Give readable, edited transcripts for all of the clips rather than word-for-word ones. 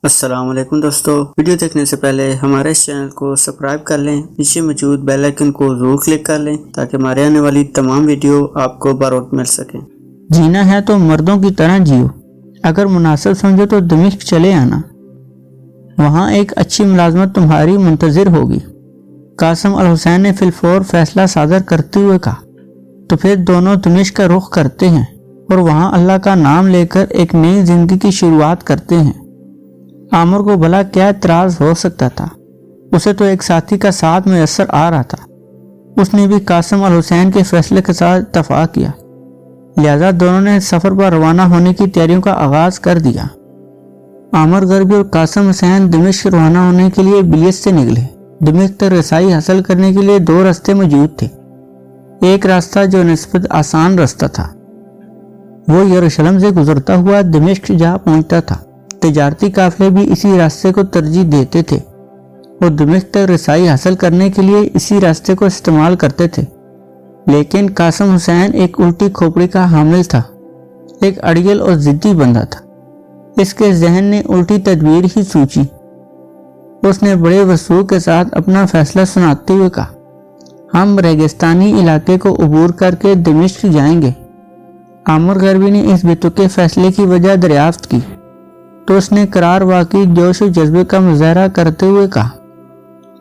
السلام علیکم دوستو، ویڈیو دیکھنے سے پہلے ہمارے اس چینل کو سبسکرائب کر لیں، نیچے موجود بیل آئیکن کو ضرور کلک کر لیں تاکہ ہمارے آنے والی تمام ویڈیو آپ کو بروقت مل سکیں۔ جینا ہے تو مردوں کی طرح جیو، اگر مناسب سمجھو تو دمشق چلے آنا، وہاں ایک اچھی ملازمت تمہاری منتظر ہوگی۔ قاسم الحسین نے فی الفور فیصلہ صادر کرتے ہوئے کہا، تو پھر دونوں دمشق کا رخ کرتے ہیں اور وہاں اللہ کا نام لے کر ایک نئی زندگی کی شروعات کرتے ہیں۔ عامر کو بھلا کیا اعتراض ہو سکتا تھا، اسے تو ایک ساتھی کا ساتھ میسر آ رہا تھا، اس نے بھی قاسم الحسین کے فیصلے کے ساتھ اتفاق کیا، لہذا دونوں نے سفر پر روانہ ہونے کی تیاریوں کا آغاز کر دیا۔ عامر غربی اور قاسم حسین دمشق روانہ ہونے کے لیے بلیت سے نکلے۔ دمشق تک رسائی حاصل کرنے کے لیے دو راستے موجود تھے۔ ایک راستہ جو نسبت آسان راستہ تھا، وہ یروشلم سے گزرتا ہوا دمشق جا پہنچتا تھا۔ تجارتی قافلے بھی اسی راستے کو ترجیح دیتے تھے اور دمشق تک رسائی حاصل کرنے کے لیے اسی راستے کو استعمال کرتے تھے، لیکن قاسم حسین ایک الٹی کھوپڑی کا حامل تھا، ایک اڑیل اور ضدی بندہ تھا۔ اس کے ذہن نے الٹی تدبیر ہی سوچی۔ اس نے بڑے وسوخ کے ساتھ اپنا فیصلہ سناتے ہوئے کہا، ہم ریگستانی علاقے کو عبور کر کے دمشق جائیں گے۔ عامر غربی نے اس بتوقع فیصلے کی وجہ دریافت کی تو اس نے قرار واقعی جوش و جذبے کا مظاہرہ کرتے ہوئے کہا،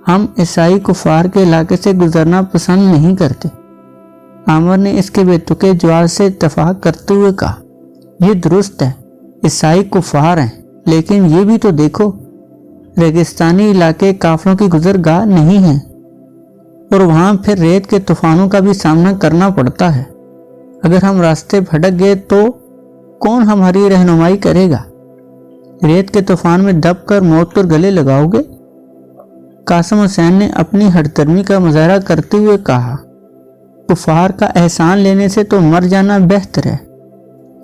ہم عیسائی کفار کے علاقے سے گزرنا پسند نہیں کرتے۔ عامر نے اس کے بتوقع جواز سے اتفاق کرتے ہوئے کہا، یہ درست ہے، عیسائی کفار ہیں، لیکن یہ بھی تو دیکھو، ریگستانی علاقے کافروں کی گزرگاہ نہیں ہیں اور وہاں پھر ریت کے طوفانوں کا بھی سامنا کرنا پڑتا ہے۔ اگر ہم راستے بھٹک گئے تو کون ہماری رہنمائی کرے گا؟ ریت کے طوفان میں دب کر موت کو گلے لگاؤ گے؟ قاسم حسین نے اپنی ہٹ درمی کا مظاہرہ کرتے ہوئے کہا، کفار کا احسان لینے سے تو مر جانا بہتر ہے۔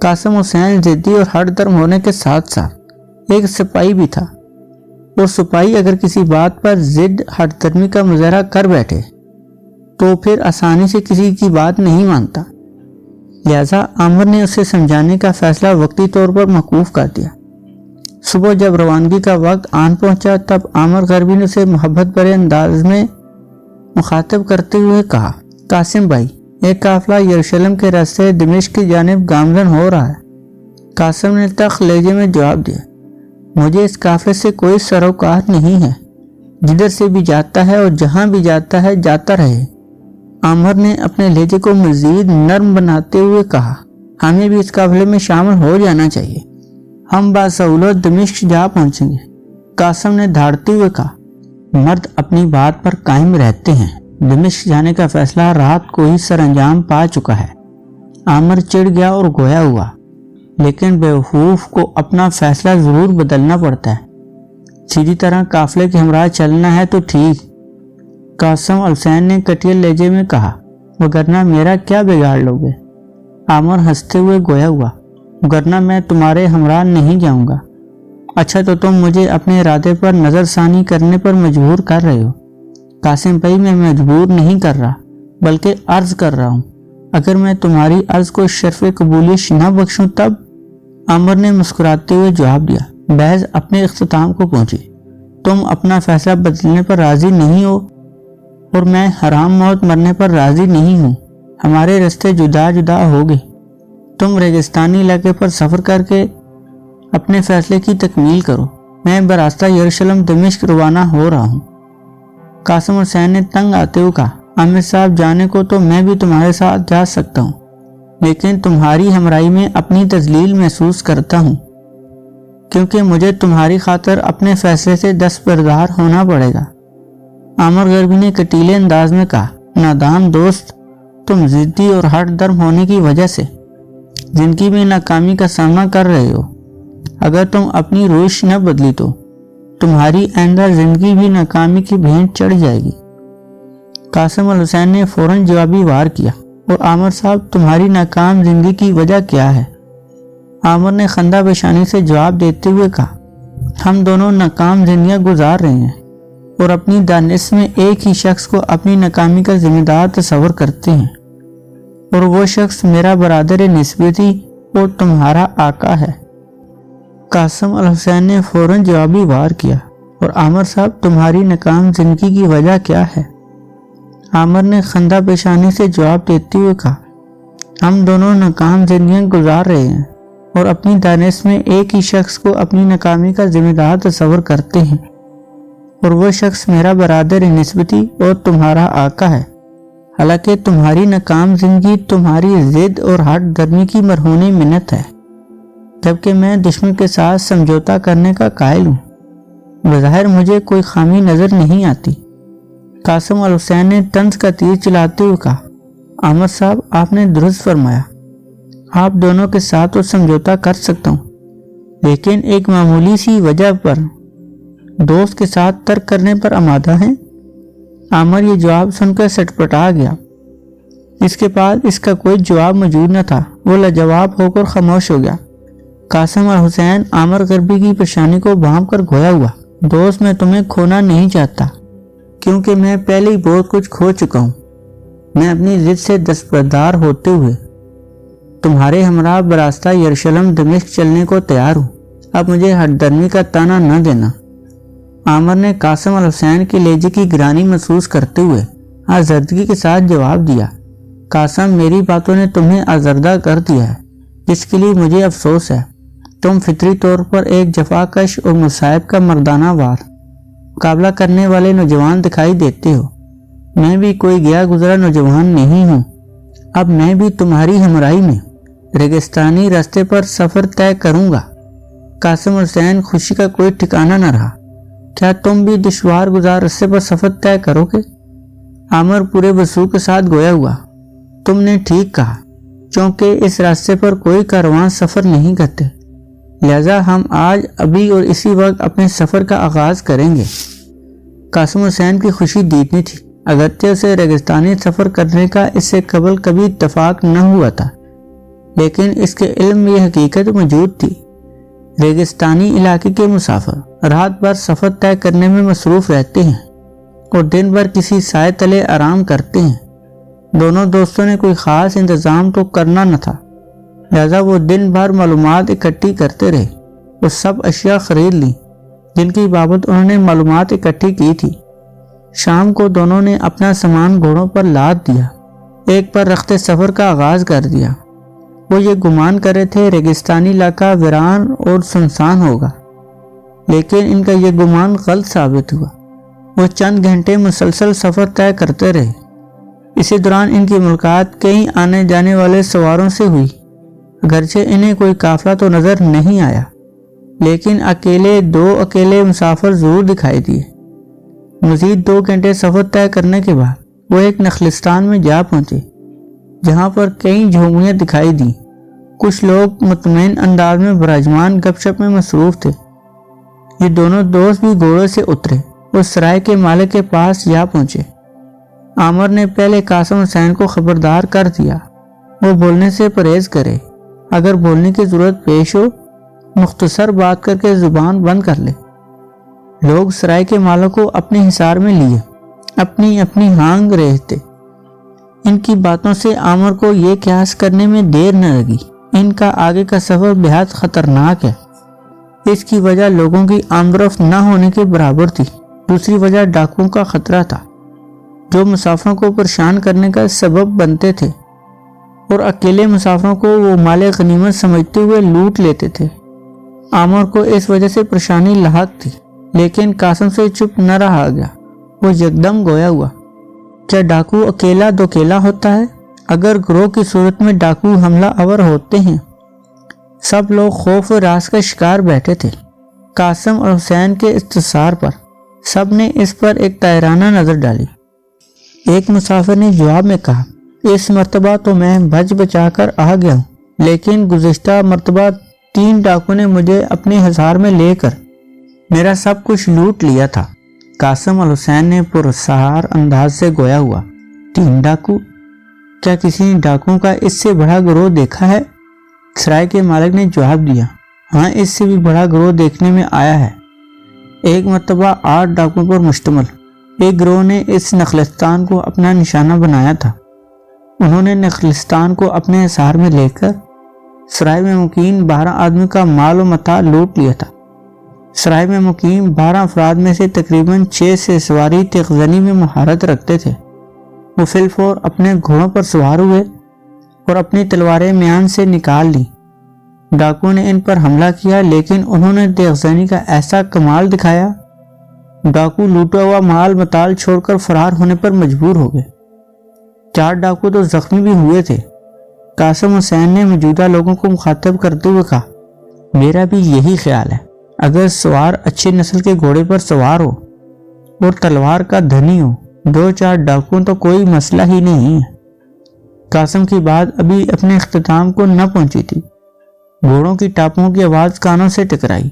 قاسم حسین ضدی اور ہٹ درم ہونے کے ساتھ ساتھ ایک سپاہی بھی تھا، اور سپاہی اگر کسی بات پر ضد ہٹ درمی کا مظاہرہ کر بیٹھے تو پھر آسانی سے کسی کی بات نہیں مانتا، لہذا عامر نے اسے سمجھانے کا فیصلہ وقتی طور پر موقوف کر دیا۔ صبح جب روانگی کا وقت آن پہنچا تب عامر غربی نے اسے محبت بھرے انداز میں مخاطب کرتے ہوئے کہا، قاسم بھائی، ایک قافلہ یروشلم کے راستے دمشق کی جانب گامزن ہو رہا ہے۔ قاسم نے تخت لہجے میں جواب دیا، مجھے اس قافلے سے کوئی سروکار نہیں ہے، جدھر سے بھی جاتا ہے اور جہاں بھی جاتا ہے جاتا رہے۔ عامر نے اپنے لہجے کو مزید نرم بناتے ہوئے کہا، ہمیں بھی اس قافلے میں شامل ہو جانا چاہیے، ہم باسہولت دمشق جا پہنچیں گے۔ قاسم نے دھاڑتے ہوئے کہا، مرد اپنی بات پر قائم رہتے ہیں، دمشق جانے کا فیصلہ رات کو ہی سر انجام پا چکا ہے۔ عامر چڑ گیا اور گویا ہوا، لیکن بیوقوف کو اپنا فیصلہ ضرور بدلنا پڑتا ہے، سیدھی طرح قافلے کے ہمراہ چلنا ہے تو ٹھیک۔ قاسم الحسین نے کٹیل لہجے میں کہا، وگرنہ میرا کیا بگاڑ لوگے؟ عامر ہنستے ہوئے گویا ہوا، وگرنہ میں تمہارے ہمراہ نہیں جاؤں گا۔ اچھا تو تم مجھے اپنے ارادے پر نظر ثانی کرنے پر مجبور کر رہے ہو۔ قاسم بھائی، میں مجبور نہیں کر رہا بلکہ عرض کر رہا ہوں، اگر میں تمہاری عرض کو شرف قبولیت نہ بخشوں تب؟ عامر نے مسکراتے ہوئے جواب دیا، بحث اپنے اختتام کو پہنچی، تم اپنا فیصلہ بدلنے پر راضی نہیں ہو اور میں حرام موت مرنے پر راضی نہیں ہوں، ہمارے راستے جدا جدا ہو گئے۔ تم ریگستانی علاقے پر سفر کر کے اپنے فیصلے کی تکمیل کرو، میں براستہ یروشلم دمشق روانہ ہو رہا ہوں۔ قاسم حسین نے تنگ آتے ہوئے کہا، عامر صاحب، جانے کو تو میں بھی تمہارے ساتھ جا سکتا ہوں، لیکن تمہاری ہمراہی میں اپنی تذلیل محسوس کرتا ہوں، کیونکہ مجھے تمہاری خاطر اپنے فیصلے سے دستبردار ہونا پڑے گا۔ عامر غربی نے کٹیلے انداز میں کہا، نادان دوست، تم ضدی اور ہٹ درم ہونے کی وجہ سے زندگی میں ناکامی کا سامنا کر رہے ہو۔ اگر تم اپنی روش نہ بدلی تو تمہاری آئندہ زندگی بھی ناکامی کی بھینٹ چڑھ جائے گی۔ قاسم الحسین نے فوراً جوابی وار کیا، اور عامر صاحب، تمہاری ناکام زندگی کی وجہ کیا ہے؟ عامر نے خندہ پیشانی سے جواب دیتے ہوئے کہا، ہم دونوں ناکام زندگیاں گزار رہے ہیں اور اپنی دانش میں ایک ہی شخص کو اپنی ناکامی کا ذمہ دار تصور کرتے ہیں، اور وہ شخص میرا برادر نسبتی اور تمہارا آقا ہے۔ قاسم الحسین نے فوراً جوابی وار کیا، اور عامر صاحب تمہاری ناکام زندگی کی وجہ کیا ہے؟ عامر نے خندہ پیشانی سے جواب دیتے ہوئے کہا، ہم دونوں ناکام زندگیاں گزار رہے ہیں اور اپنی دانش میں ایک ہی شخص کو اپنی ناکامی کا ذمہ دار تصور کرتے ہیں، اور وہ شخص میرا برادر نسبتی اور تمہارا آقا ہے۔ حالانکہ تمہاری ناکام زندگی تمہاری ضد اور ہٹ دھرمی کی مرہون منت ہے، جبکہ میں دشمن کے ساتھ سمجھوتا کرنے کا قائل ہوں۔ بظاہر مجھے کوئی خامی نظر نہیں آتی۔ قاسم الحسین نے طنز کا تیر چلاتے ہوئے کہا، عامر صاحب آپ نے درست فرمایا، آپ دونوں کے ساتھ تو سمجھوتا کر سکتا ہوں، لیکن ایک معمولی سی وجہ پر دوست کے ساتھ ترک کرنے پر آمادہ ہیں۔ عامر یہ جواب سن کر سٹپٹا گیا۔ اس کے بعد اس کا کوئی جواب موجود نہ تھا، وہ لاجواب ہو کر خاموش ہو گیا۔ قاسم الحسین عامر غربی کی پریشانی کو بھانپ کر گویا ہوا، دوست میں تمہیں کھونا نہیں چاہتا، کیونکہ میں پہلے ہی بہت کچھ کھو چکا ہوں۔ میں اپنی ضد سے دستبردار ہوتے ہوئے تمہارے ہمراہ براستہ یروشلم دمشق چلنے کو تیار ہوں، اب مجھے ہٹ درمی کا تانا نہ دینا۔ عامر نے قاسم الحسین کے لہجے کی گرانی محسوس کرتے ہوئے آزردگی کے ساتھ جواب دیا، قاسم میری باتوں نے تمہیں آزردہ کر دیا ہے، جس کے لیے مجھے افسوس ہے۔ تم فطری طور پر ایک جفاکش اور مصائب کا مردانہ وار مقابلہ کرنے والے نوجوان دکھائی دیتے ہو۔ میں بھی کوئی گیا گزرا نوجوان نہیں ہوں، اب میں بھی تمہاری ہمراہی میں ریگستانی راستے پر سفر طے کروں گا۔ قاسم حسین خوشی کا کوئی ٹھکانہ نہ رہا، کیا تم بھی دشوار گزار راستے پر سفر طے کرو گے؟ عامر پورے وضوح کے ساتھ گویا ہوا، تم نے ٹھیک کہا، چونکہ اس راستے پر کوئی کارواں سفر نہیں کرتے، لہذا ہم آج ابھی اور اسی وقت اپنے سفر کا آغاز کریں گے۔ قاسم حسین کی خوشی دیدنی تھی، اگرچہ اسے ریگستانی سفر کرنے کا اس سے قبل کبھی اتفاق نہ ہوا تھا، لیکن اس کے علم میں یہ حقیقت موجود تھی، ریگستانی علاقے کے مسافر رات بھر سفر طے کرنے میں مصروف رہتے ہیں اور دن بھر کسی سائے تلے آرام کرتے ہیں۔ دونوں دوستوں نے کوئی خاص انتظام تو کرنا نہ تھا، لہذا وہ دن بھر معلومات اکٹھی کرتے رہے۔ وہ سب اشیاء خرید لیں جن کی بابت انہوں نے معلومات اکٹھی کی تھی۔ شام کو دونوں نے اپنا سامان گھوڑوں پر لاد دیا، ایک پر رخت سفر کا آغاز کر دیا۔ وہ یہ گمان کر رہے تھے ریگستانی علاقہ ویران اور سنسان ہوگا، لیکن ان کا یہ گمان غلط ثابت ہوا۔ وہ چند گھنٹے مسلسل سفر طے کرتے رہے۔ اسی دوران ان کی ملاقات کئی آنے جانے والے سواروں سے ہوئی، اگرچہ انہیں کوئی قافلہ تو نظر نہیں آیا، لیکن دو اکیلے مسافر ضرور دکھائی دیے۔ مزید 2 گھنٹے سفر طے کرنے کے بعد وہ ایک نخلستان میں جا پہنچے، جہاں پر کئی جھونپڑیاں دکھائی دیں۔ کچھ لوگ مطمئن انداز میں براجمان گپ شپ میں مصروف تھے۔ یہ دونوں دوست بھی گھوڑے سے اترے اور سرائے کے مالک کے پاس جا پہنچے۔ عامر نے پہلے قاسم حسین کو خبردار کر دیا، وہ بولنے سے پرہیز کرے، اگر بولنے کی ضرورت پیش ہو مختصر بات کر کے زبان بند کر لے۔ لوگ سرائے کے مالک کو اپنے حصار میں لیے اپنی اپنی ہانگ رہے تھے۔ ان کی باتوں سے عامر کو یہ قیاس کرنے میں دیر نہ لگی، ان کا آگے کا سفر بہت خطرناک ہے۔ اس کی وجہ لوگوں کی آمد و رفت نہ ہونے کے برابر تھی، دوسری وجہ ڈاکوؤں کا خطرہ تھا، جو مسافروں کو پریشان کرنے کا سبب بنتے تھے اور اکیلے مسافروں کو وہ مال غنیمت سمجھتے ہوئے لوٹ لیتے تھے۔ عامر کو اس وجہ سے پریشانی لاحق تھی، لیکن قاسم سے چپ نہ رہا گیا۔ وہ یکدم گویا ہوا، کیا ڈاکو اکیلا دوکیلا ہوتا ہے؟ اگر گروہ کی صورت میں ڈاکو حملہ آور ہوتے ہیں۔ سب لوگ خوف و راز کا شکار بیٹھے تھے۔ قاسم اور حسین کے استفسار پر سب نے اس پر ایک طائرانہ نظر ڈالی۔ ایک مسافر نے جواب میں کہا، اس مرتبہ تو میں بچ بچا کر آ گیا ہوں، لیکن گزشتہ مرتبہ 3 ڈاکو نے مجھے اپنے حصار میں لے کر میرا سب کچھ لوٹ لیا تھا۔ قاسم الحسین نے پرسہار انداز سے گویا ہوا، 3 ڈاکو؟ کیا کسی نے ڈاکوؤں کا اس سے بڑا گروہ دیکھا ہے؟ سرائے کے مالک نے جواب دیا، ہاں اس سے بھی بڑا گروہ دیکھنے میں آیا ہے۔ ایک مرتبہ 8 ڈاکوؤں پر مشتمل ایک گروہ نے اس نخلستان کو اپنا نشانہ بنایا تھا۔ انہوں نے نخلستان کو اپنے حصار میں لے کر سرائے میں مقیم 12 آدمی کا مال و متاع لوٹ لیا تھا۔ سرائے میں مقیم 12 افراد میں سے تقریباً 6 سے سواری تیغزنی میں مہارت رکھتے تھے۔ وہ فی الفور اپنے گھوڑوں پر سوار ہوئے اور اپنی تلواریں میان سے نکال لی۔ ڈاکو نے ان پر حملہ کیا، لیکن انہوں نے تیغزنی کا ایسا کمال دکھایا، ڈاکو لوٹا ہوا مال متاع چھوڑ کر فرار ہونے پر مجبور ہو گئے۔ 4 ڈاکو تو زخمی بھی ہوئے تھے۔ قاسم حسین نے موجودہ لوگوں کو مخاطب کرتے ہوئے کہا، میرا بھی یہی خیال ہے، اگر سوار اچھی نسل کے گھوڑے پر سوار ہو اور تلوار کا دھنی ہو، 2-4 ڈاکوؤں تو کوئی مسئلہ ہی نہیں ہے۔ قاسم کی بات ابھی اپنے اختتام کو نہ پہنچی تھی، گھوڑوں کی ٹاپوں کی آواز کانوں سے ٹکرائی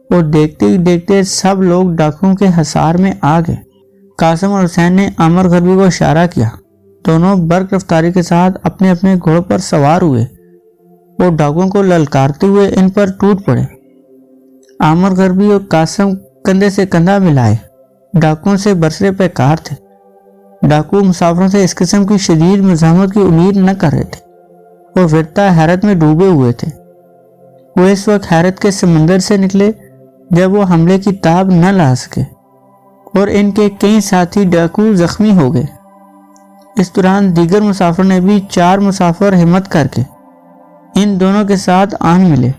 اور دیکھتے ہی دیکھتے سب لوگ ڈاکوؤں کے حصار میں آ گئے۔ قاسم اور حسین نے عامر غربی کو اشارہ کیا، دونوں برق رفتاری کے ساتھ اپنے اپنے گھوڑوں پر سوار ہوئے اور ڈاکوؤں کو للکارتے ہوئے ان پر ٹوٹ پڑے۔ عامر غربی اور قاسم کندھے سے کندھا ملائے ڈاکوؤں سے برسرے پیکار تھے۔ ڈاکو مسافروں سے اس قسم کی شدید مزاحمت کی امید نہ کر رہے تھے اور ورتا حیرت میں ڈوبے ہوئے تھے۔ وہ اس وقت حیرت کے سمندر سے نکلے جب وہ حملے کی تاب نہ لا سکے اور ان کے کئی ساتھی ڈاکو زخمی ہو گئے۔ اس دوران دیگر مسافروں نے بھی 4 مسافر ہمت کر کے ان دونوں کے ساتھ آن ملے۔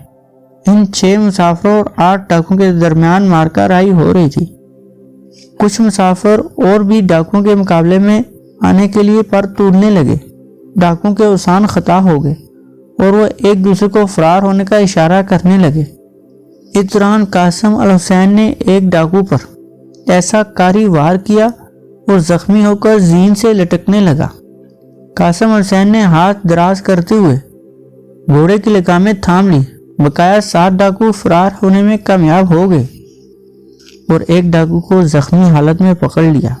ان 6 مسافروں اور 8 ڈاکوؤں کے درمیان مارکا رائی ہو رہی تھی۔ کچھ مسافر اور بھی ڈاکوؤں کے مقابلے میں آنے کے لیے پر توڑنے لگے۔ ڈاکوؤں کے اوسان خطا ہو گئے اور وہ ایک دوسرے کو فرار ہونے کا اشارہ کرنے لگے۔ اس دوران قاسم الحسین نے ایک ڈاکو پر ایسا کاری وار کیا اور زخمی ہو کر زین سے لٹکنے لگا۔ قاسم الحسین نے ہاتھ دراز کرتے ہوئے گھوڑے کی لگامیں تھام لی۔ بقایا 7 ڈاکو فرار ہونے میں کامیاب ہو گئے اور ایک ڈاکو کو زخمی حالت میں پکڑ لیا۔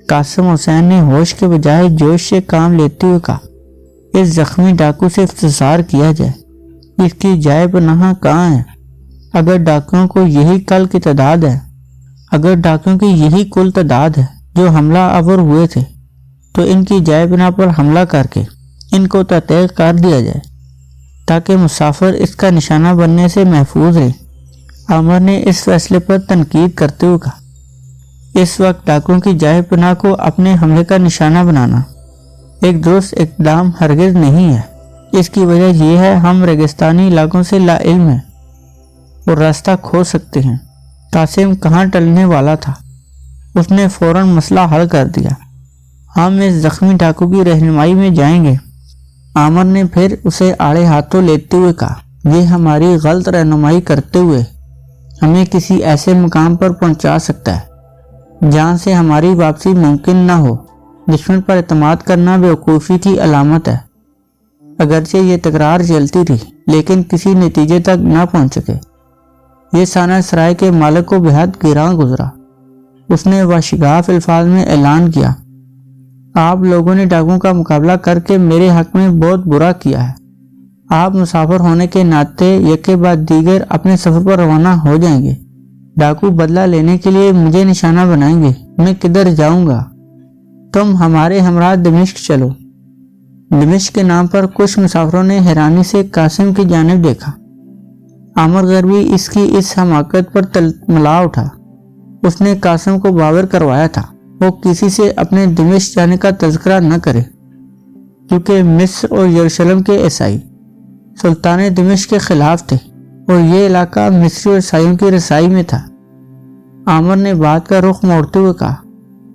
قاسم حسین نے ہوش کے بجائے جوش سے کام لیتے ہوئے کہا، اس زخمی ڈاکو سے استفسار کیا جائے، اس کی جائے پناہ کہاں ہے؟ اگر ڈاکوؤں کو یہی کل کی تعداد ہے، اگر ڈاکوؤں کی یہی کل تعداد ہے جو حملہ آور ہوئے تھے، تو ان کی جائے پناہ پر حملہ کر کے ان کو تحقیق کر دیا جائے تاکہ مسافر اس کا نشانہ بننے سے محفوظ رہے۔ عامر نے اس فیصلے پر تنقید کرتے ہوئے کہا، اس وقت ڈاکوؤں کی جائے پناہ کو اپنے حملے کا نشانہ بنانا ایک درست اقدام ہرگز نہیں ہے۔ اس کی وجہ یہ ہے ہم ریگستانی علاقوں سے لا علم ہیں اور راستہ کھو سکتے ہیں۔ قاسم کہاں ٹلنے والا تھا، اس نے فوراً مسئلہ حل کر دیا، ہم اس زخمی ڈاکو کی رہنمائی میں جائیں گے۔ عامر نے پھر اسے آڑے ہاتھوں لیتے ہوئے کہا، یہ ہماری غلط رہنمائی کرتے ہوئے ہمیں کسی ایسے مقام پر پہنچا سکتا ہے جہاں سے ہماری واپسی ممکن نہ ہو۔ دشمن پر اعتماد کرنا بیوقوفی کی علامت ہے۔ اگرچہ یہ تکرار چلتی رہی لیکن کسی نتیجے تک نہ پہنچ سکے۔ یہ سانحہ سرائے کے مالک کو بہت گراں گزرا۔ اس نے واشگاف الفاظ میں اعلان کیا، آپ لوگوں نے ڈاکوؤں کا مقابلہ کر کے میرے حق میں بہت برا کیا ہے۔ آپ مسافر ہونے کے ناطے یکے بعد دیگر اپنے سفر پر روانہ ہو جائیں گے۔ ڈاکو بدلہ لینے کے لیے مجھے نشانہ بنائیں گے، میں کدھر جاؤں گا؟ تم ہمارے ہمراہ دمشق چلو۔ دمشق کے نام پر کچھ مسافروں نے حیرانی سے قاسم کی جانب دیکھا۔ عامر غربی اس کی اس حماقت پر ملا اٹھا۔ اس نے قاسم کو باور کروایا تھا وہ کسی سے اپنے دمشق جانے کا تذکرہ نہ کرے، کیونکہ مصر اور یروشلم کے عیسائی سلطان دمشق کے خلاف تھے اور یہ علاقہ مصری اور عیسائیوں کی رسائی میں تھا۔ عامر نے بات کا رخ موڑتے ہوئے کہا،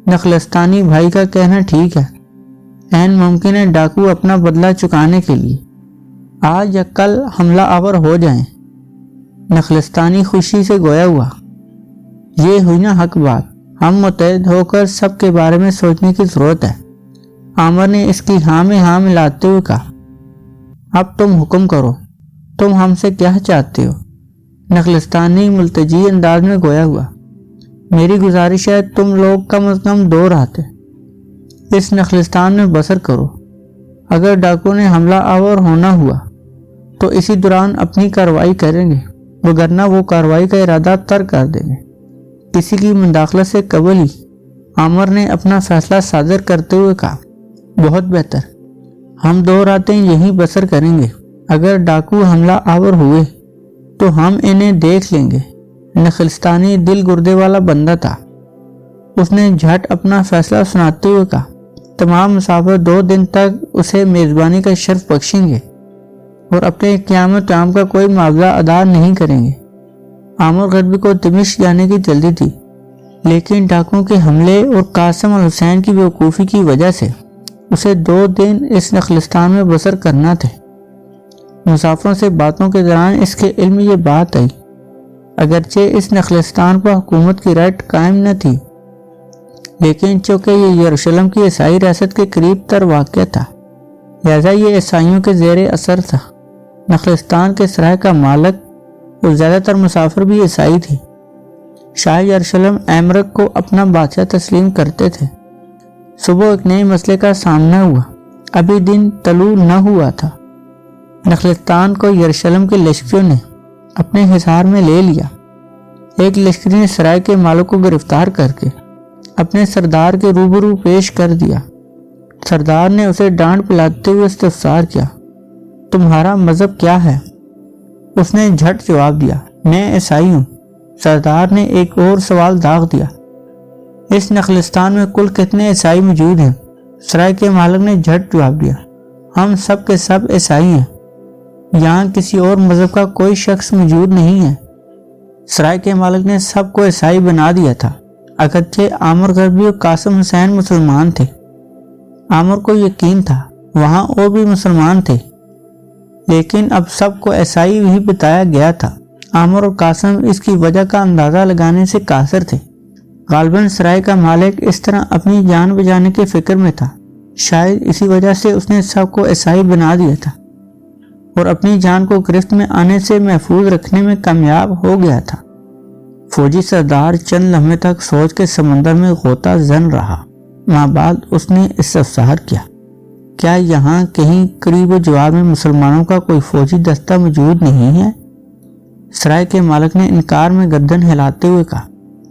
نخلستانی بھائی کا کہنا ٹھیک ہے، عین ممکن ہے ڈاکو اپنا بدلہ چکانے کے لیے آج یا کل حملہ آور ہو جائیں۔ نخلستانی خوشی سے گویا ہوا، یہ ہوئی نا حق بات، ہم متحد ہو کر سب کے بارے میں سوچنے کی ضرورت ہے۔ عامر نے اس کی ہاں میں ہاں ملاتے ہوئے کہا، اب تم حکم کرو، تم ہم سے کیا چاہتے ہو؟ نخلستانی ملتجی انداز میں گویا ہوا، میری گزارش ہے تم لوگ کم از کم 2 راتیں اس نخلستان میں بسر کرو۔ اگر ڈاکو نے حملہ آور ہونا ہوا تو اسی دوران اپنی کارروائی کریں گے، وگرنہ وہ کارروائی کا ارادہ ترک کر دیں گے۔ کسی کی مداخلت سے قبل ہی عامر نے اپنا فیصلہ صادر کرتے ہوئے کہا، بہت بہتر، ہم 2 راتیں یہیں بسر کریں گے، اگر ڈاکو حملہ آور ہوئے تو ہم انہیں دیکھ لیں گے۔ نخلستانی دل گردے والا بندہ تھا۔ اس نے جھٹ اپنا فیصلہ سناتے ہوئے کہا، تمام مسافر 2 دن تک اسے میزبانی کا شرف بخشیں گے اور اپنے قیام و طعام کا کوئی معاوضہ ادا نہیں کریں گے۔ عامر غربی کو دمشق جانے کی جلدی تھی، لیکن ڈاکوؤں کے حملے اور قاسم الحسین کی بیوقوفی کی وجہ سے اسے 2 دن اس نخلستان میں بسر کرنا تھے۔ مسافروں سے باتوں کے دوران اس کے علم میں یہ بات آئی، اگرچہ اس نخلستان پر حکومت کی رائٹ قائم نہ تھی، لیکن چونکہ یہ یروشلم کی عیسائی ریاست کے قریب تر واقع تھا، لہذا یہ عیسائیوں کے زیر اثر تھا۔ نخلستان کے سرائے کا مالک اور زیادہ تر مسافر بھی عیسائی تھے۔ شاہ یروشلم ایمرک کو اپنا بادشاہ تسلیم کرتے تھے۔ صبح ایک نئے مسئلے کا سامنا ہوا۔ ابھی دن طلوع نہ ہوا تھا۔ نخلستان کو یروشلم کے لشکریوں نے اپنے حصار میں لے لیا۔ ایک لشکری نے سرائے کے مالک کو گرفتار کر کے اپنے سردار کے روبرو پیش کر دیا۔ سردار نے اسے ڈانٹ پلاتے ہوئے استفسار کیا، تمہارا مذہب کیا ہے؟ اس نے جھٹ جواب دیا، میں عیسائی ہوں۔ سردار نے ایک اور سوال داغ دیا، اس نخلستان میں کل کتنے عیسائی موجود ہیں؟ سرائے کے مالک نے جھٹ جواب دیا، ہم سب کے سب عیسائی ہیں، یہاں کسی اور مذہب کا کوئی شخص موجود نہیں ہے۔ سرائے کے مالک نے سب کو عیسائی بنا دیا تھا، اگرچہ عامر غربی اور قاسم حسین مسلمان تھے۔ عامر کو یقین تھا وہاں اور بھی مسلمان تھے، لیکن اب سب کو عیسائی ہی بتایا گیا تھا۔ عامر اور قاسم اس کی وجہ کا اندازہ لگانے سے قاصر تھے۔ غالباً سرائے کا مالک اس طرح اپنی جان بچانے کے فکر میں تھا، شاید اسی وجہ سے اس نے سب کو عیسائی بنا دیا تھا اور اپنی جان کو گرفت میں آنے سے محفوظ رکھنے میں کامیاب ہو گیا تھا۔ فوجی سردار چند لمحے تک سوچ کے سمندر میں غوطہ زن رہا۔ ماں بعد اس نے استفسار کیا، کیا یہاں کہیں قریب و جوار میں مسلمانوں کا کوئی فوجی دستہ موجود نہیں ہے؟ سرائے کے مالک نے انکار میں گردن ہلاتے ہوئے کہا،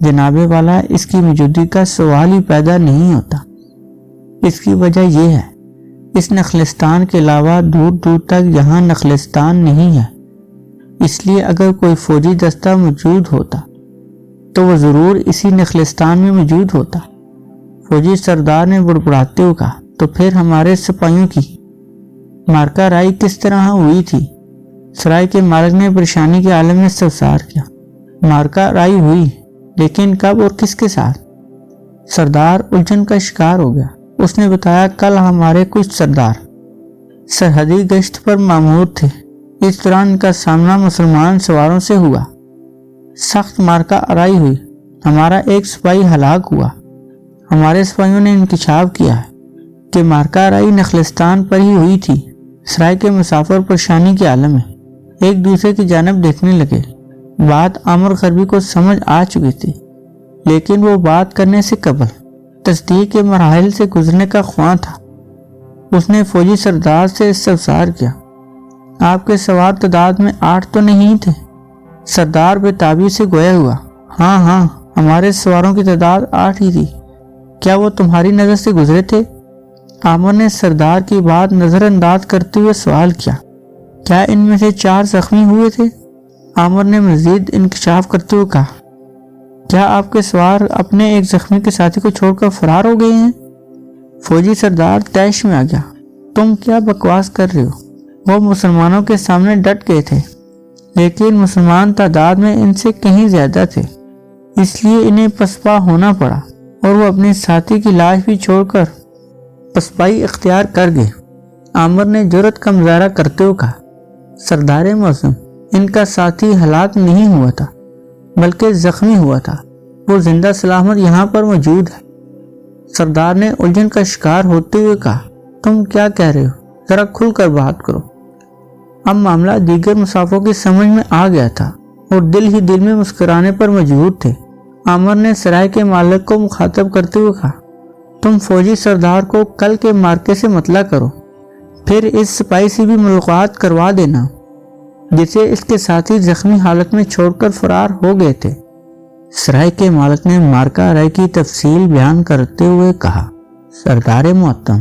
جناب والا، اس کی موجودگی کا سوال ہی پیدا نہیں ہوتا۔ اس کی وجہ یہ ہے، اس نخلستان کے علاوہ دور دور تک یہاں نخلستان نہیں ہے، اس لیے اگر کوئی فوجی دستہ موجود ہوتا تو وہ ضرور اسی نخلستان میں موجود ہوتا۔ فوجی سردار نے بڑبڑاتے ہوئے کہا، تو پھر ہمارے سپاہیوں کی مارکا رائی کس طرح ہوئی تھی؟ سرائے کے مالک نے پریشانی کے عالم میں استفسار کیا، مارکا رائی ہوئی، لیکن کب اور کس کے ساتھ؟ سردار الجھن کا شکار ہو گیا۔ اس نے بتایا، کل ہمارے کچھ سردار سرحدی گشت پر مامور تھے، اس دوران ان کا سامنا مسلمان سواروں سے ہوا، سخت مارکا آرائی ہوئی، ہمارا ایک سپاہی ہلاک ہوا۔ ہمارے سپاہیوں نے انکشاف کیا ہے کہ مارکا آرائی نخلستان پر ہی ہوئی تھی۔ سرائے کے مسافر پریشانی کے عالم میں ایک دوسرے کی جانب دیکھنے لگے۔ بات عامر غربی کو سمجھ آ چکی تھی، لیکن وہ بات کرنے سے قبل تصدیق کے مراحل سے گزرنے کا خواہاں تھا۔ اس نے فوجی سردار سے استفسار کیا، آپ کے سوار تعداد میں 8 تو نہیں تھے؟ سردار بے تابی سے گویا ہوا، ہاں ہمارے سواروں کی تعداد 8 ہی تھی۔ کیا وہ تمہاری نظر سے گزرے تھے؟ عامر نے سردار کی بات نظر انداز کرتے ہوئے سوال کیا، کیا ان میں سے 4 زخمی ہوئے تھے؟ عامر نے مزید انکشاف کرتے ہوئے کہا، کیا آپ کے سوار اپنے ایک زخمی کے ساتھی کو چھوڑ کر فرار ہو گئے ہیں؟ فوجی سردار طیش میں آ گیا، تم کیا بکواس کر رہے ہو؟ وہ مسلمانوں کے سامنے ڈٹ گئے تھے، لیکن مسلمان تعداد میں ان سے کہیں زیادہ تھے، اس لیے انہیں پسپا ہونا پڑا اور وہ اپنے ساتھی کی لاش بھی چھوڑ کر پسپائی اختیار کر گئے۔ عامر نے جرأت کا مظاہرہ کرتے ہوئے کہا، سردار معظم، ان کا ساتھی ہلاک نہیں ہوا تھا بلکہ زخمی ہوا تھا، وہ زندہ سلامت یہاں پر موجود ہے۔ سردار نے الجھن کا شکار ہوتے ہوئے کہا، تم کیا کہہ رہے ہو؟ ذرا کھل کر بات کرو۔ اب معاملہ دیگر مسافروں کی سمجھ میں آ گیا تھا اور دل ہی دل میں مسکرانے پر مجبور تھے۔ عامر نے سرائے کے مالک کو مخاطب کرتے ہوئے کہا، تم فوجی سردار کو کل کے مارکے سے مطلع کرو، پھر اس سپاہی سے بھی ملاقات کروا دینا جسے اس کے ساتھی زخمی حالت میں چھوڑ کر فرار ہو گئے تھے۔ سرائے کے مالک نے مارکا رائے کی تفصیل بیان کرتے ہوئے کہا، سردار محترم،